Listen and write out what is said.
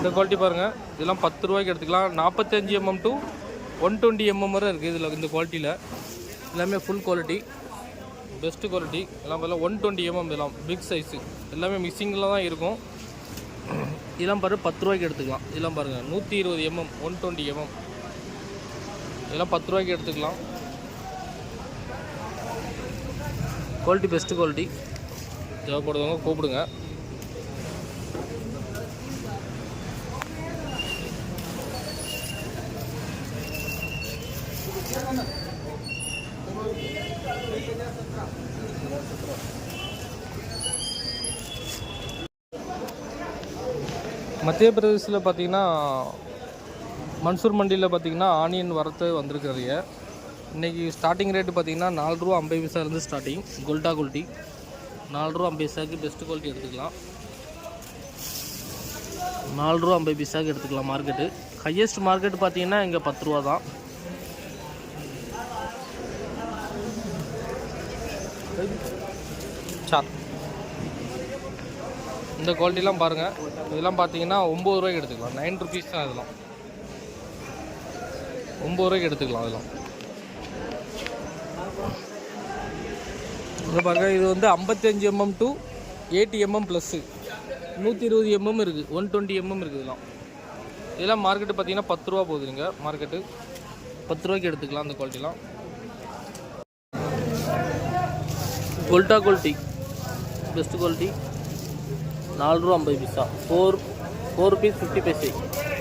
இந்த குவாலிட்டி பாருங்கள், இதெல்லாம் 10 ரூபாய்க்கு எடுத்துக்கலாம். 45 mm to 120 mm வரை இருக்குது இதில். இந்த குவாலிட்டியில் எல்லாமே ஃபுல் குவாலிட்டி, பெஸ்ட்டு குவாலிட்டி. எல்லாம் பார்த்தா 120 mm, இதெல்லாம் பிக் சைஸு, எல்லாமே மிக்சிங்கில் தான் இருக்கும். இதெல்லாம் பாருங்கள் 10 ரூபாய்க்கு எடுத்துக்கலாம். இதெல்லாம் பாருங்கள் 120 mm 120 mm, இதெல்லாம் 10 ரூபாய்க்கு எடுத்துக்கலாம். Quality best quality. தேவைப்படுறவங்க கூப்பிடுங்க. மத்திய பிரதேசத்தில் பார்த்தீங்கன்னா மன்சூர் மண்டியில் பார்த்தீங்கன்னா ஆனியன் வரத்து வந்திருக்கிறதைய இன்றைக்கி ஸ்டார்டிங் ரேட்டு பார்த்தீங்கன்னா 4 ரூபா 50 பைசாலேருந்து ஸ்டார்டிங். குல்டா குல்ட்டி 4 ரூபா 50 பைசாவுக்கு பெஸ்ட்டு குவாலிட்டி எடுத்துக்கலாம். 4 ரூபா 50 பைசாவுக்கு எடுத்துக்கலாம். மார்க்கெட்டு ஹையஸ்ட் மார்க்கெட் பார்த்தீங்கன்னா இங்கே 10 ரூபா தான். சார் இந்த குவாலிட்டிலாம் பாருங்கள், இதெல்லாம் பார்த்தீங்கன்னா 9 ரூபாய்க்கு எடுத்துக்கலாம். 9 ருபீஸ் தான். இதெல்லாம் 9 ரூபாய்க்கு எடுத்துக்கலாம். அதெல்லாம் இங்கே பாருங்கள், இது வந்து 55 mm to 80 mm plus 120 mm இருக்குது, 120 mm இருக்குது. இதெல்லாம் மார்க்கெட்டு பார்த்தீங்கன்னா 10 ரூபா போகுதுங்க. மார்க்கெட்டு 10 ரூபாய்க்கு எடுத்துக்கலாம். அந்த குவாலிட்டிலாம் குல்டா குவாலிட்டி பெஸ்ட்டு குவாலிட்டி 4 ரூபா 50 பைசா. 4 rupees 50 paise.